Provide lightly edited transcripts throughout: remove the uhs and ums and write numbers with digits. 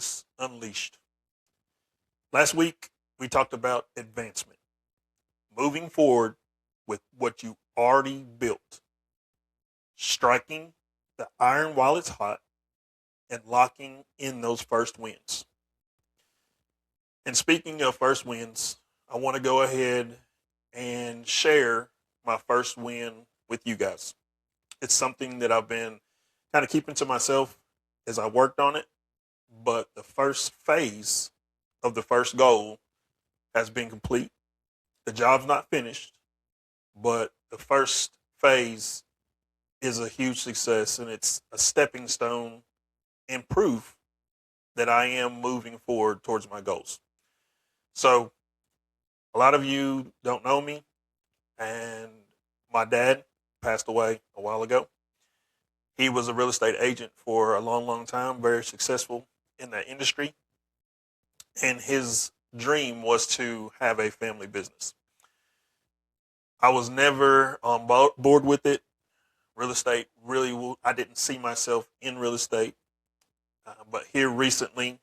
Purpose Unleashed. Last week, we talked about advancement, moving forward with what you already built, striking the iron while it's hot, and locking in those first wins. And speaking of first wins, I want to go ahead and share my first win with you guys. It's something that I've been kind of keeping to myself as I worked on it, but the first phase of the first goal has been complete. The job's not finished, but the first phase is a huge success, and it's a stepping stone and proof that I am moving forward towards my goals. So, a lot of you don't know me, and my dad passed away a while ago. He was a real estate agent for a long, long time, very successful in that industry. And his dream was to have a family business. I was never on board with it. Real estate really, I didn't see myself in real estate. But here recently,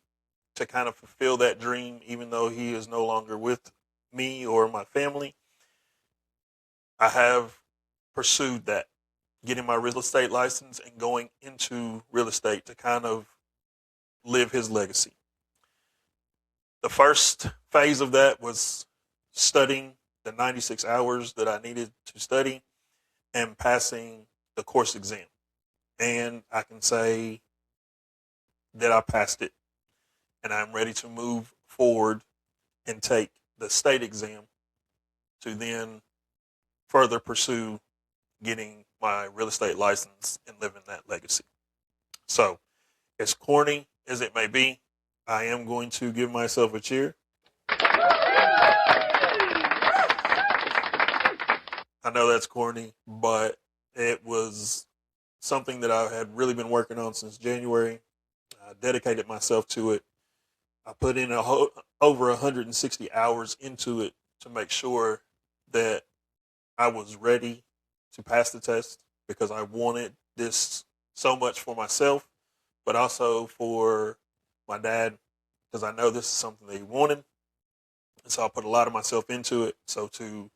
to kind of fulfill that dream, even though he is no longer with me or my family, I have pursued that, getting my real estate license and going into real estate to kind of live his legacy. The first phase of that was studying the 96 hours that I needed to study and passing the course exam. And I can say that I passed it, and I'm ready to move forward and take the state exam to then further pursue getting my real estate license and living that legacy. So, as corny as it may be, I am going to give myself a cheer. I know that's corny, but it was something that I had really been working on since January. I dedicated myself to it. I put in over 160 hours into it to make sure that I was ready to pass the test, because I wanted this so much for myself, but also for my dad, because I know this is something that he wanted. And so I put a lot of myself into it. So to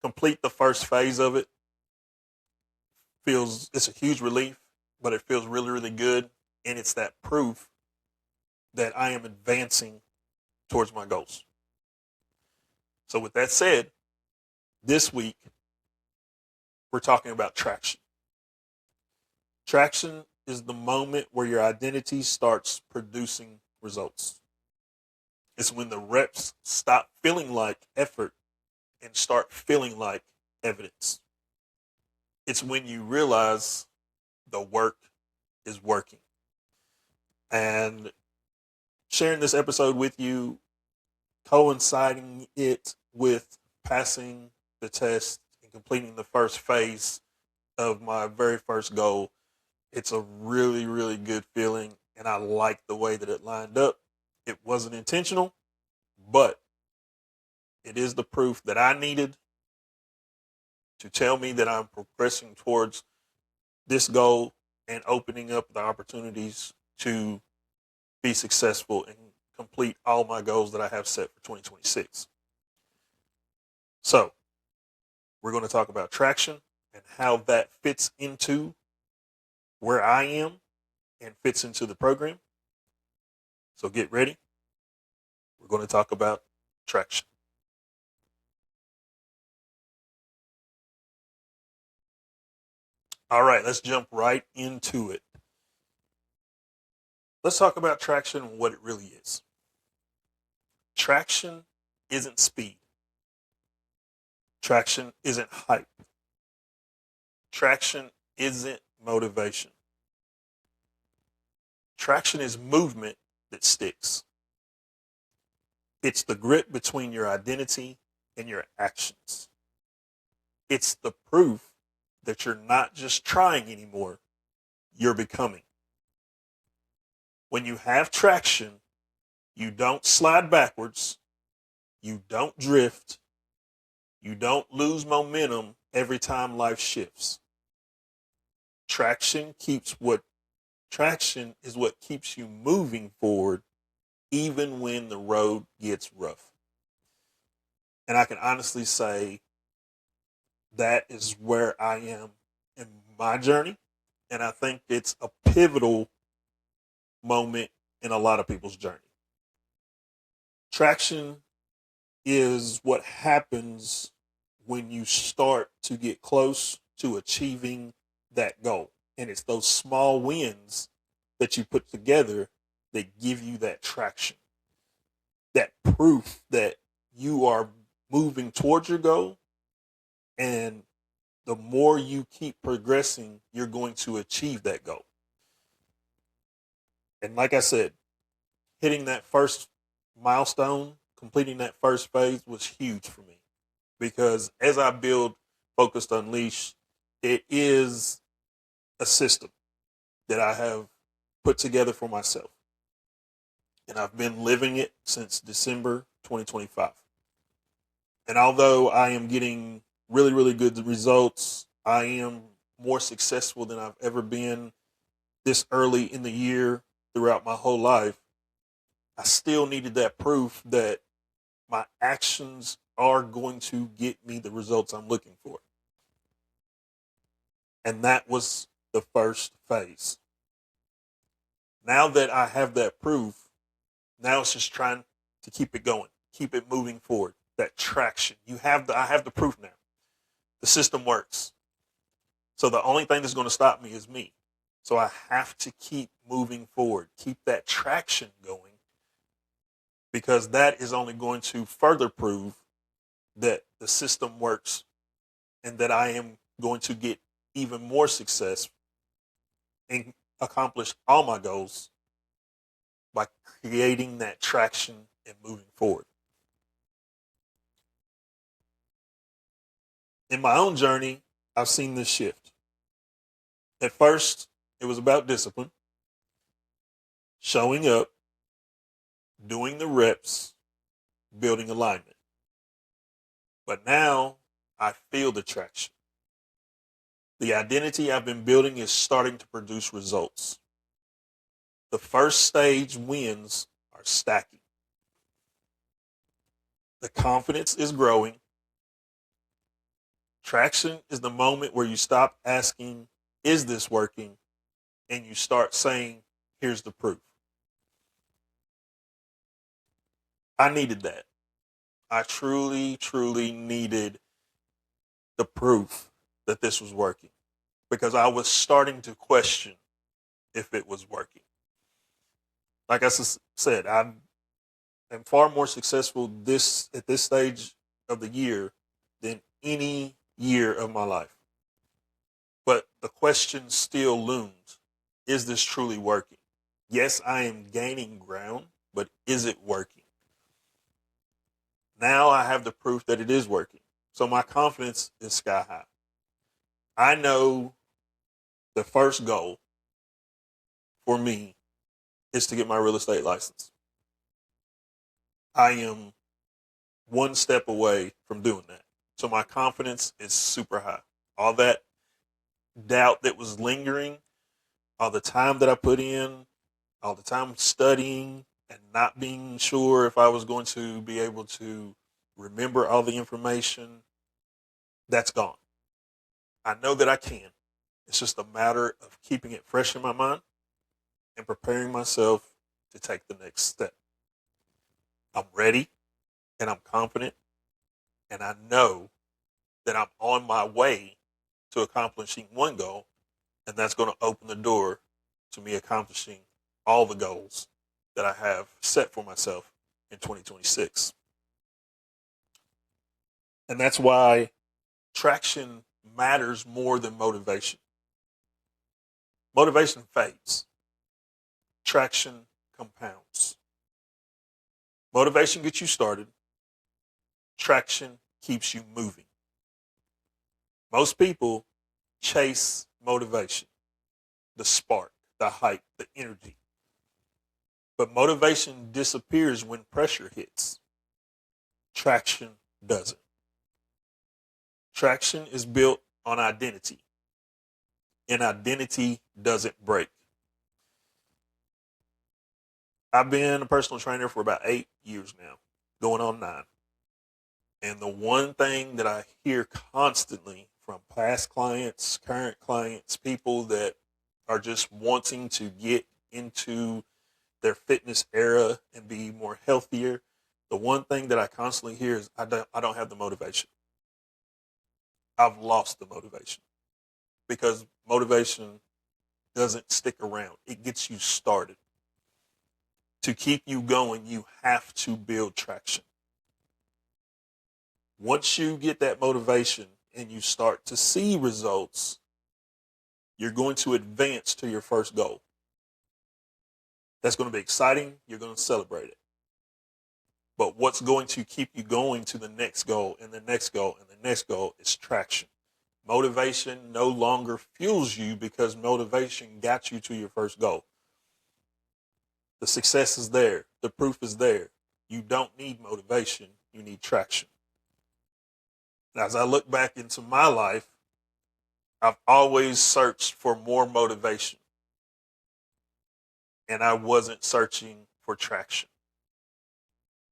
complete the first phase of it it's a huge relief, but it feels really, really good. And it's that proof that I am advancing towards my goals. So with that said, this week, we're talking about traction. Traction is the moment where your identity starts producing results. It's when the reps stop feeling like effort and start feeling like evidence. It's when you realize the work is working. And sharing this episode with you, coinciding it with passing the test and completing the first phase of my very first goal, it's a really, really good feeling. And I like the way that it lined up. It wasn't intentional, but it is the proof that I needed to tell me that I'm progressing towards this goal and opening up the opportunities to be successful and complete all my goals that I have set for 2026. So, we're going to talk about traction and how that fits into where I am and fits into the program. So get ready. We're going to talk about traction. All right, let's jump right into it. Let's talk about traction and what it really is. Traction isn't speed. Traction isn't hype. Traction isn't motivation. Traction is movement that sticks. It's the grip between your identity and your actions. It's the proof that you're not just trying anymore, you're becoming. When you have traction, you don't slide backwards, you don't drift, you don't lose momentum every time life shifts. Traction keeps what Traction is what keeps you moving forward even when the road gets rough. And I can honestly say that is where I am in my journey. And I think it's a pivotal moment in a lot of people's journey. Traction is what happens when you start to get close to achieving that goal. And it's those small wins that you put together that give you that traction, that proof that you are moving towards your goal. And the more you keep progressing, you're going to achieve that goal. And like I said, hitting that first milestone, completing that first phase was huge for me because as I build Focused Unleash, it is a system that I have put together for myself. And I've been living it since December 2025. And although I am getting really, really good results, I am more successful than I've ever been this early in the year throughout my whole life. I still needed that proof that my actions are going to get me the results I'm looking for. And that was the first phase. Now that I have that proof, now it's just trying to keep it going, keep it moving forward. That traction. I have the proof now. The system works. So the only thing that's going to stop me is me. So I have to keep moving forward, keep that traction going, because that is only going to further prove that the system works and that I am going to get even more success and accomplish all my goals by creating that traction and moving forward. In my own journey, I've seen this shift. At first, it was about discipline, showing up, doing the reps, building alignment. But now I feel the traction. The identity I've been building is starting to produce results. The first stage wins are stacking. The confidence is growing. Traction is the moment where you stop asking, is this working? And you start saying, here's the proof. I needed that. I truly, truly needed the proof that this was working because I was starting to question if it was working. Like I said, I am far more successful at this stage of the year than any year of my life. But the question still looms. Is this truly working? Yes, I am gaining ground, but is it working? Now I have the proof that it is working. So my confidence is sky high. I know the first goal for me is to get my real estate license. I am one step away from doing that. So my confidence is super high. All that doubt that was lingering, all the time that I put in, all the time studying and not being sure if I was going to be able to remember all the information, that's gone. I know that I can. It's just a matter of keeping it fresh in my mind and preparing myself to take the next step. I'm ready and I'm confident and I know that I'm on my way to accomplishing one goal, and that's going to open the door to me accomplishing all the goals that I have set for myself in 2026. And that's why traction matters more than motivation. Motivation fades. Traction compounds. Motivation gets you started. Traction keeps you moving. Most people chase motivation, the spark, the hype, the energy. But motivation disappears when pressure hits. Traction doesn't. Traction is built on identity, and identity doesn't break. I've been a personal trainer for about 8 years now, going on 9. And the one thing that I hear constantly from past clients, current clients, people that are just wanting to get into their fitness era and be more healthier, the one thing that I constantly hear is I don't have the motivation. I've lost the motivation because motivation doesn't stick around. It gets you started. To keep you going, you have to build traction. Once you get that motivation and you start to see results, you're going to advance to your first goal. That's going to be exciting. You're going to celebrate it. But what's going to keep you going to the next goal and the next goal and the next goal is traction. Motivation no longer fuels you because motivation got you to your first goal. The success is there. The proof is there. You don't need motivation. You need traction. Now, as I look back into my life, I've always searched for more motivation. And I wasn't searching for traction.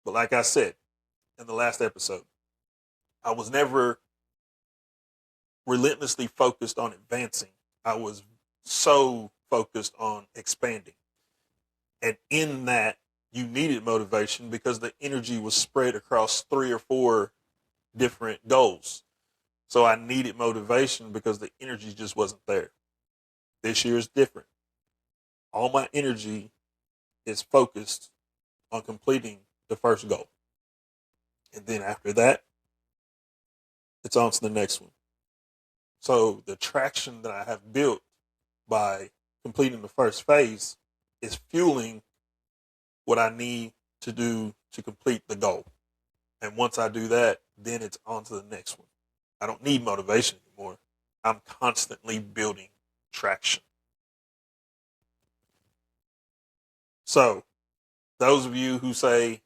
But like I said in the last episode, I was never relentlessly focused on advancing. I was so focused on expanding. And in that, you needed motivation because the energy was spread across 3 or 4 different goals. So I needed motivation because the energy just wasn't there. This year is different. All my energy is focused on completing the first goal. And then after that, it's on to the next one. So the traction that I have built by completing the first phase is fueling what I need to do to complete the goal. And once I do that, then it's on to the next one. I don't need motivation anymore. I'm constantly building traction. So those of you who say,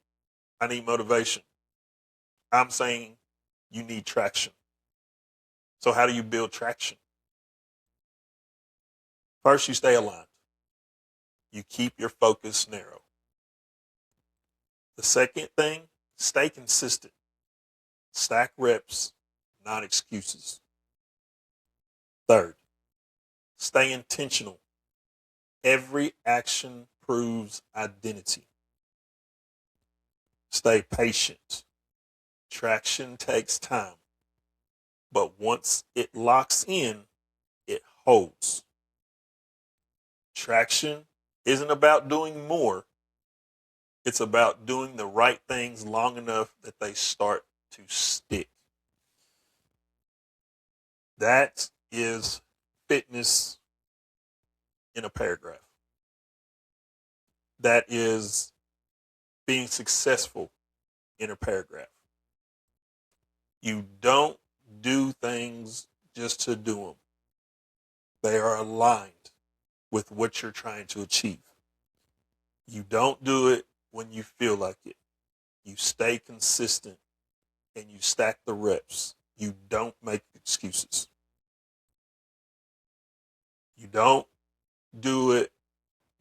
I need motivation, I'm saying you need traction. So how do you build traction? First, you stay aligned. You keep your focus narrow. The second thing, stay consistent. Stack reps, not excuses. Third, stay intentional. Every action proves identity. Stay patient. Traction takes time. But once it locks in, it holds. Traction isn't about doing more. It's about doing the right things long enough that they start to stick. That is fitness in a paragraph. That is being successful in a paragraph. You don't do things just to do them. They are aligned with what you're trying to achieve. You don't do it when you feel like it. You stay consistent and you stack the reps. You don't make excuses. You don't do it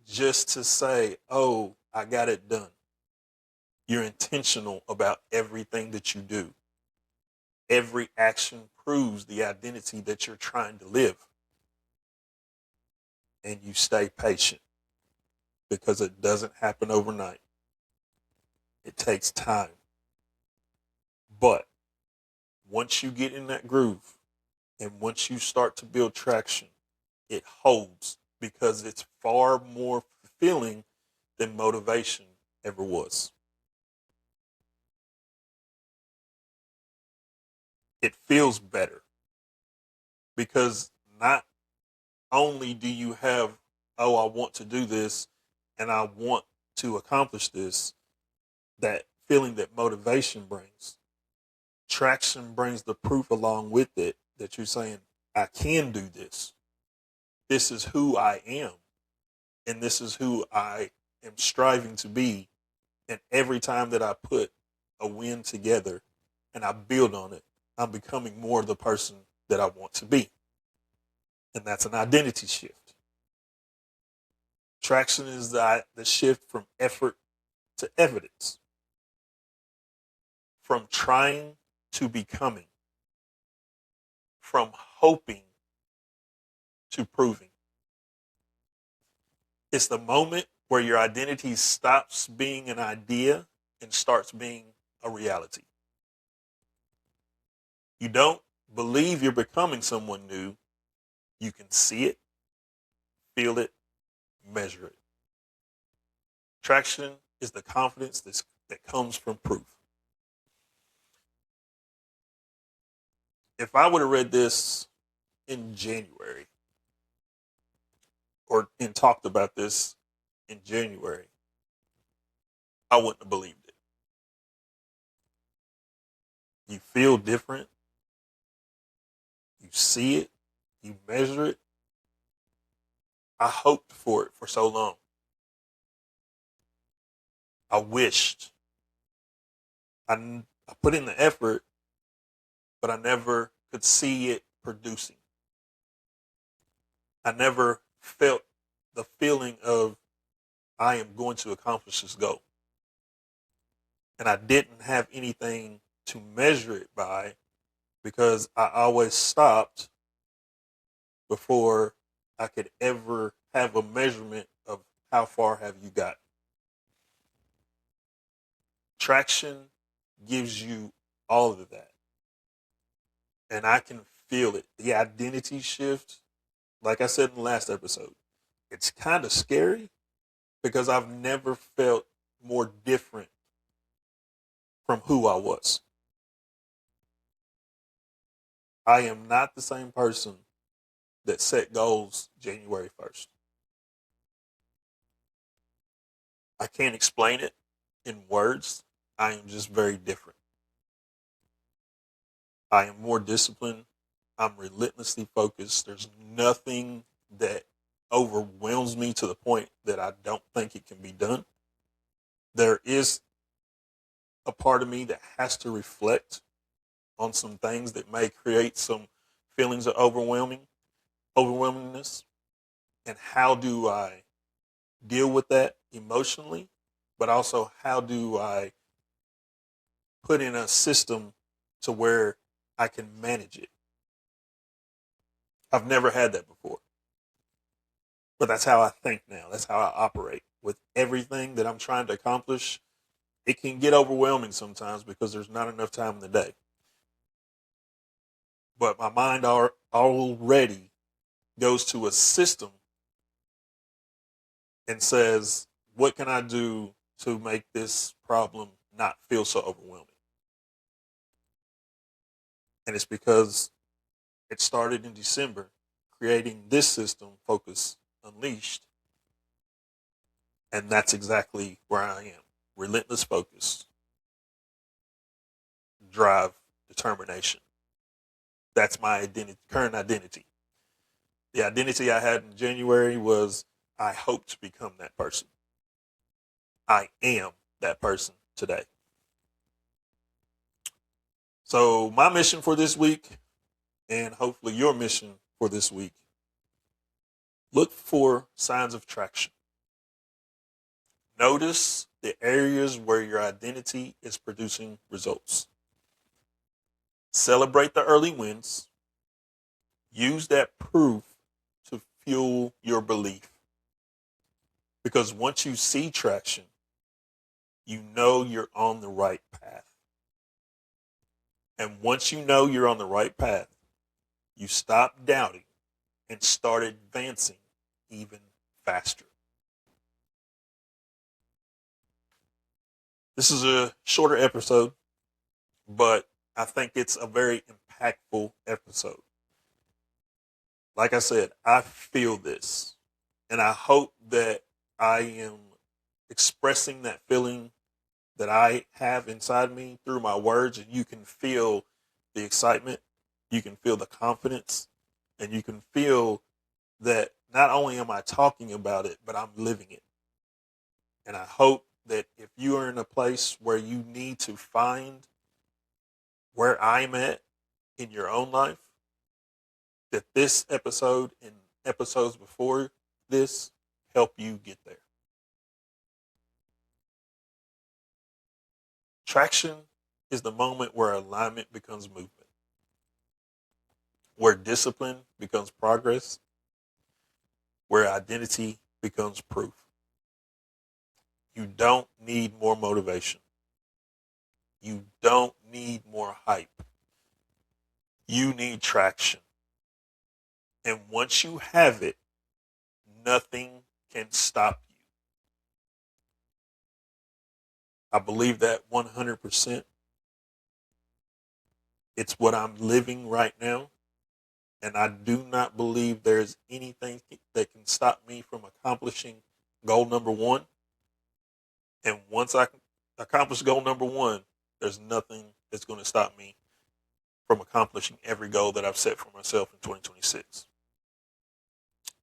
just to say, oh, I got it done. You're intentional about everything that you do. Every action proves the identity that you're trying to live. And you stay patient because it doesn't happen overnight. It takes time. But once you get in that groove and once you start to build traction, it holds because it's far more fulfilling than motivation ever was. It feels better because not only do you have, oh, I want to do this and I want to accomplish this, that feeling that motivation brings. Traction brings the proof along with it that you're saying, I can do this. This is who I am. And this is who I am striving to be. And every time that I put a win together and I build on it, I'm becoming more the person that I want to be. And that's an identity shift. Traction is the shift from effort to evidence, from trying to becoming, from hoping to proving. It's the moment where your identity stops being an idea and starts being a reality. You don't believe you're becoming someone new. You can see it, feel it, measure it. Traction is the confidence that comes from proof. If I would have read this in January and talked about this in January, I wouldn't have believed it. You feel different. You see it. You measure it. I hoped for it for so long. I wished. I put in the effort, but I never could see it producing. I never felt the feeling of I am going to accomplish this goal. And I didn't have anything to measure it by because I always stopped before I could ever have a measurement of how far have you got. Traction gives you all of that. And I can feel it. The identity shift, like I said in the last episode, it's kind of scary because I've never felt more different from who I was. I am not the same person that set goals January 1st. I can't explain it in words. I am just very different. I am more disciplined. I'm relentlessly focused. There's nothing that overwhelms me to the point that I don't think it can be done. There is a part of me that has to reflect on some things that may create some feelings of overwhelmingness. And how do I deal with that emotionally? But also, how do I put in a system to where I can manage it? I've never had that before. But that's how I think now. That's how I operate. With everything that I'm trying to accomplish, it can get overwhelming sometimes because there's not enough time in the day. But my mind already goes to a system and says, what can I do to make this problem not feel so overwhelming? And it's because it started in December, creating this system, Focus Unleashed. And that's exactly where I am. Relentless focus, drive, determination. That's my identity, current identity. The identity I had in January was I hope to become that person. I am that person today. So my mission for this week, and hopefully your mission for this week, look for signs of traction. Notice the areas where your identity is producing results. Celebrate the early wins. Use that proof to fuel your belief. Because once you see traction, you know you're on the right path. And once you know you're on the right path, you stop doubting and start advancing even faster. This is a shorter episode, but I think it's a very impactful episode. Like I said, I feel this, and I hope that I am expressing that feeling that I have inside me through my words, and you can feel the excitement, you can feel the confidence, and you can feel that not only am I talking about it, but I'm living it. And I hope that if you are in a place where you need to find where I'm at in your own life, that this episode and episodes before this help you get there. Traction is the moment where alignment becomes movement, where discipline becomes progress, where identity becomes proof. You don't need more motivation. You don't need more hype. You need traction. And once you have it, nothing can stop you. I believe that 100%. It's what I'm living right now. And I do not believe there's anything that can stop me from accomplishing goal number one. And once I accomplish goal number one, there's nothing that's going to stop me from accomplishing every goal that I've set for myself in 2026.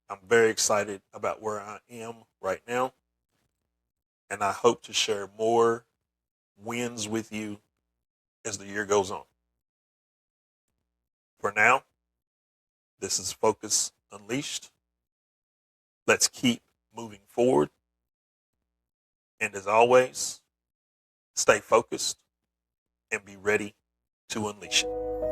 I'm very excited about where I am right now. And I hope to share more wins with you as the year goes on. For now, this is Focus Unleashed. Let's keep moving forward. And as always, stay focused and be ready to unleash it.